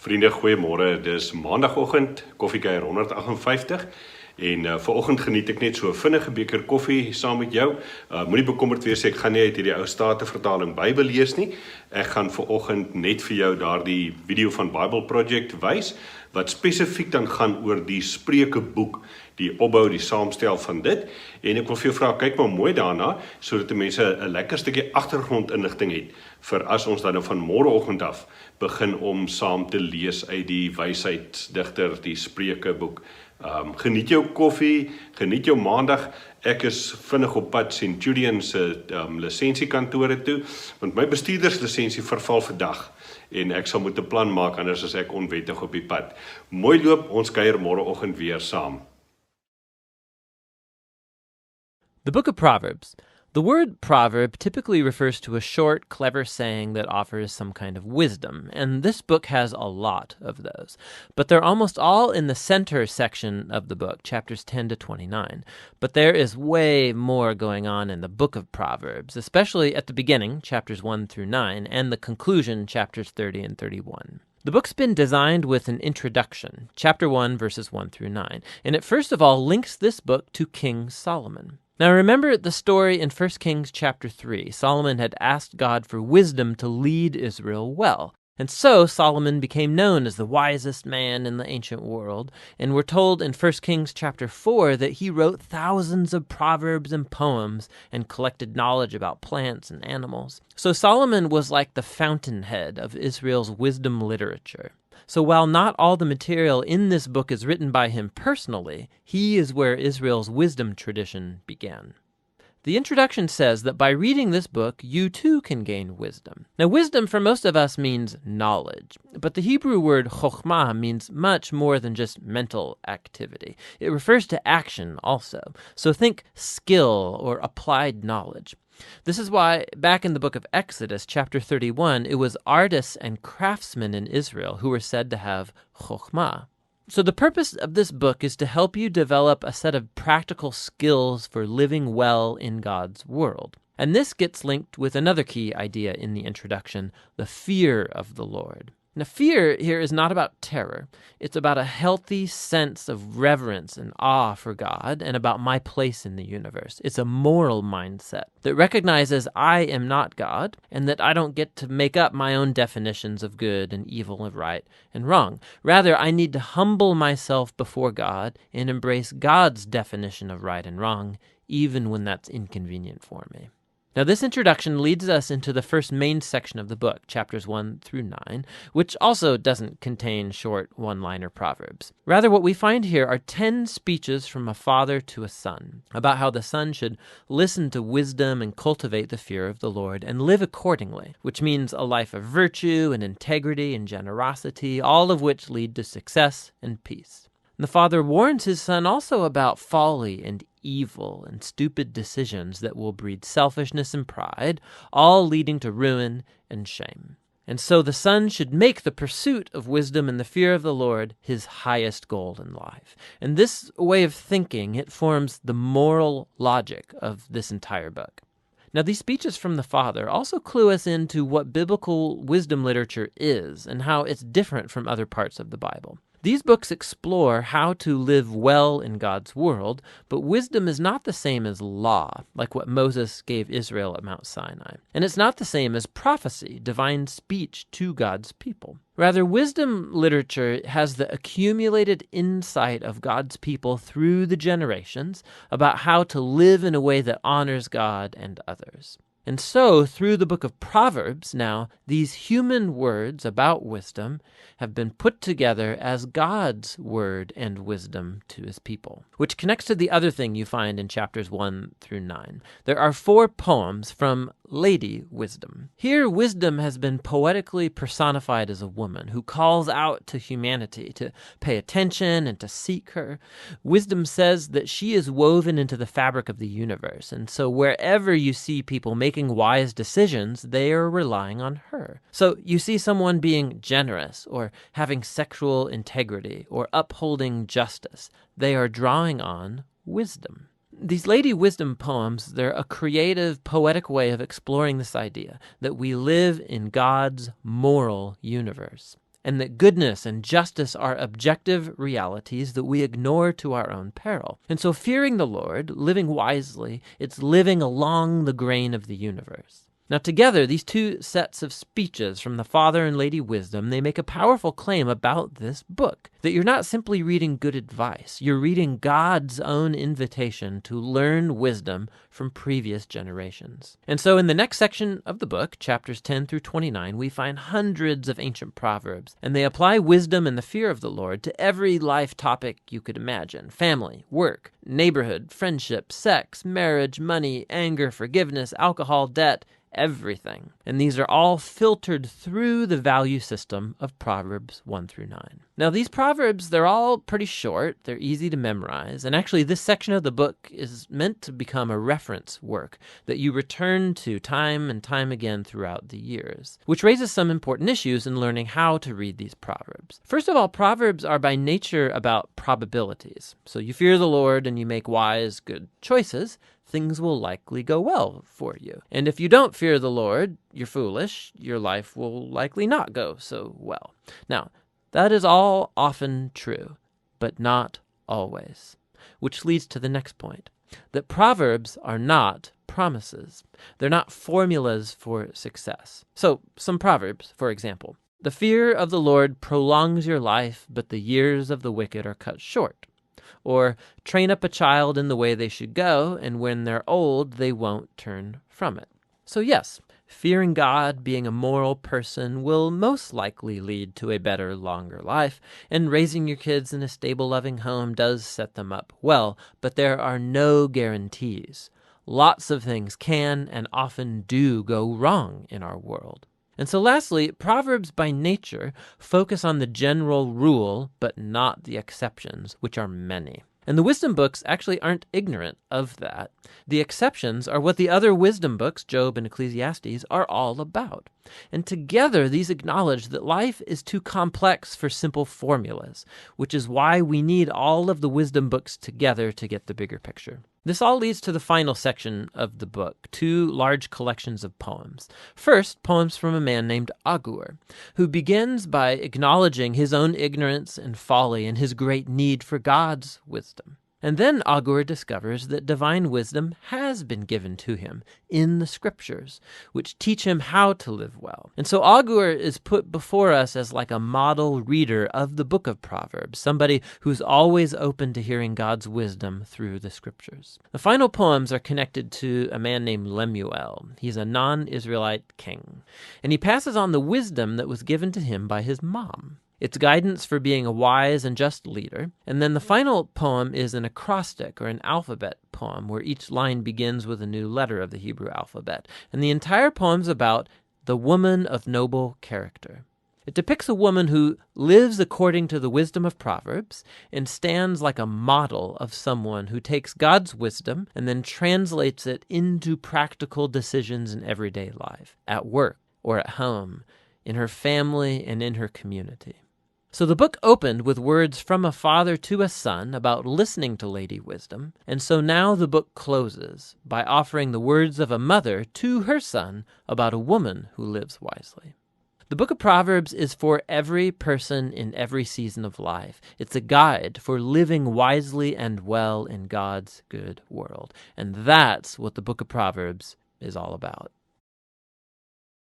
Vriende, goeiemôre. Dis Maandagoggend, Koffiekuier 158 en vanoggend geniet ek net so 'n vinnige beker koffie saam met jou. Moenie bekommerd wees, ek gaan nie uit hierdie ou Statenvertaling Bybel lees nie. Ek gaan vanoggend net vir jou daardie video van BibleProject wys wat spesifiek dan gaan oor die Spreuke boek, die opbou, die saamstel van dit. En ek wil vir jou vra, kyk maar mooi daarna, sodat die mense 'n lekker stukkie agtergrondinligting het vir as ons dan nou van môreoggend af begin om saam te lees uit die wysheidsdigter, die Spreuke boek. Geniet jou koffie, geniet jou maandag. Ek is vinnig op pad Centurion se lisensiekantore toe, want my bestuurderslisensie verval vandag en ek sal moet 'n plan maak, anders as ek onwettig op die pad. Mooi loop, ons kuier môreoggend weer saam. The book of Proverbs. The word proverb typically refers to a short, clever saying that offers some kind of wisdom, and this book has a lot of those. But they're almost all in the center section of the book, chapters 10 to 29. But there is way more going on in the book of Proverbs, especially at the beginning, chapters 1 through 9, and the conclusion, chapters 30 and 31. The book's been designed with an introduction, chapter 1, verses 1 through 9, and it first of all links this book to King Solomon. Now remember the story in 1 Kings chapter 3. Solomon had asked God for wisdom to lead Israel well. And so Solomon became known as the wisest man in the ancient world. And we're told in 1 Kings chapter 4 that he wrote thousands of proverbs and poems and collected knowledge about plants and animals. So Solomon was like the fountainhead of Israel's wisdom literature. So while not all the material in this book is written by him personally, he is where Israel's wisdom tradition began. The introduction says that by reading this book, you too can gain wisdom. Now, wisdom for most of us means knowledge, but the Hebrew word chokhmah means much more than just mental activity. It refers to action also. So think skill or applied knowledge. This is why back in the book of Exodus, chapter 31, it was artists and craftsmen in Israel who were said to have chokhmah. So the purpose of this book is to help you develop a set of practical skills for living well in God's world. And this gets linked with another key idea in the introduction, the fear of the Lord. Now, fear here is not about terror. It's about a healthy sense of reverence and awe for God and about my place in the universe. It's a moral mindset that recognizes I am not God and that I don't get to make up my own definitions of good and evil and right and wrong. Rather, I need to humble myself before God and embrace God's definition of right and wrong, even when that's inconvenient for me. Now, this introduction leads us into the first main section of the book, chapters 1 through 9, which also doesn't contain short one-liner proverbs. Rather, what we find here are 10 speeches from a father to a son about how the son should listen to wisdom and cultivate the fear of the Lord and live accordingly, which means a life of virtue and integrity and generosity, all of which lead to success and peace. The father warns his son also about folly and evil and stupid decisions that will breed selfishness and pride, all leading to ruin and shame. And so the son should make the pursuit of wisdom and the fear of the Lord his highest goal in life. And this way of thinking, it forms the moral logic of this entire book. Now, these speeches from the father also clue us into what biblical wisdom literature is and how it's different from other parts of the Bible. These books explore how to live well in God's world, but wisdom is not the same as law, like what Moses gave Israel at Mount Sinai. And it's not the same as prophecy, divine speech to God's people. Rather, wisdom literature has the accumulated insight of God's people through the generations about how to live in a way that honors God and others. And so, through the book of Proverbs now, these human words about wisdom have been put together as God's word and wisdom to his people, which connects to the other thing you find in chapters 1 through 9. There are 4 poems from Lady Wisdom. Here, wisdom has been poetically personified as a woman who calls out to humanity to pay attention and to seek her. Wisdom says that she is woven into the fabric of the universe, and so wherever you see people making wise decisions, they are relying on her. So you see someone being generous or having sexual integrity or upholding justice. They are drawing on wisdom. These Lady Wisdom poems, they're a creative, poetic way of exploring this idea that we live in God's moral universe. and that goodness and justice are objective realities that we ignore to our own peril. And so fearing the Lord, living wisely, it's living along the grain of the universe. Now together, these two sets of speeches from the Father and Lady Wisdom, they make a powerful claim about this book, that you're not simply reading good advice, you're reading God's own invitation to learn wisdom from previous generations. And so in the next section of the book, chapters 10 through 29, we find hundreds of ancient proverbs, and they apply wisdom and the fear of the Lord to every life topic you could imagine: family, work, neighborhood, friendship, sex, marriage, money, anger, forgiveness, alcohol, debt, everything. And these are all filtered through the value system of Proverbs 1 through 9. Now, these Proverbs, they're all pretty short, they're easy to memorize, and actually this section of the book is meant to become a reference work that you return to time and time again throughout the years, which raises some important issues in learning how to read these Proverbs. First of all, Proverbs are by nature about probabilities. So you fear the Lord and you make wise, good choices, things will likely go well for you. And if you don't fear the Lord, you're foolish, your life will likely not go so well. Now, that is all often true, but not always. Which leads to the next point, that Proverbs are not promises. They're not formulas for success. So, some Proverbs, for example. The fear of the Lord prolongs your life, but the years of the wicked are cut short. Or, train up a child in the way they should go, and when they're old, they won't turn from it. So yes, fearing God, being a moral person, will most likely lead to a better, longer life, and raising your kids in a stable, loving home does set them up well, but there are no guarantees. Lots of things can and often do go wrong in our world. And so lastly, Proverbs by nature focus on the general rule, but not the exceptions, which are many. And the wisdom books actually aren't ignorant of that. The exceptions are what the other wisdom books, Job and Ecclesiastes, are all about. And together, these acknowledge that life is too complex for simple formulas, which is why we need all of the wisdom books together to get the bigger picture. This all leads to the final section of the book, two large collections of poems. First, poems from a man named Augustus, who begins by acknowledging his own ignorance and folly and his great need for God's wisdom. And then Augustus discovers that divine wisdom has been given to him in the scriptures, which teach him how to live well. And so Augustus is put before us as like a model reader of the book of Proverbs, somebody who's always open to hearing God's wisdom through the scriptures. The final poems are connected to a man named Lemuel. He's a non-Israelite king, and he passes on the wisdom that was given to him by his mom. It's guidance for being a wise and just leader. And then the final poem is an acrostic or an alphabet poem where each line begins with a new letter of the Hebrew alphabet. And the entire poem's about the woman of noble character. It depicts a woman who lives according to the wisdom of Proverbs and stands like a model of someone who takes God's wisdom and then translates it into practical decisions in everyday life, at work or at home, in her family and in her community. So the book opened with words from a father to a son about listening to Lady Wisdom, and so now the book closes by offering the words of a mother to her son about a woman who lives wisely. The book of Proverbs is for every person in every season of life. It's a guide for living wisely and well in God's good world. And that's what the book of Proverbs is all about.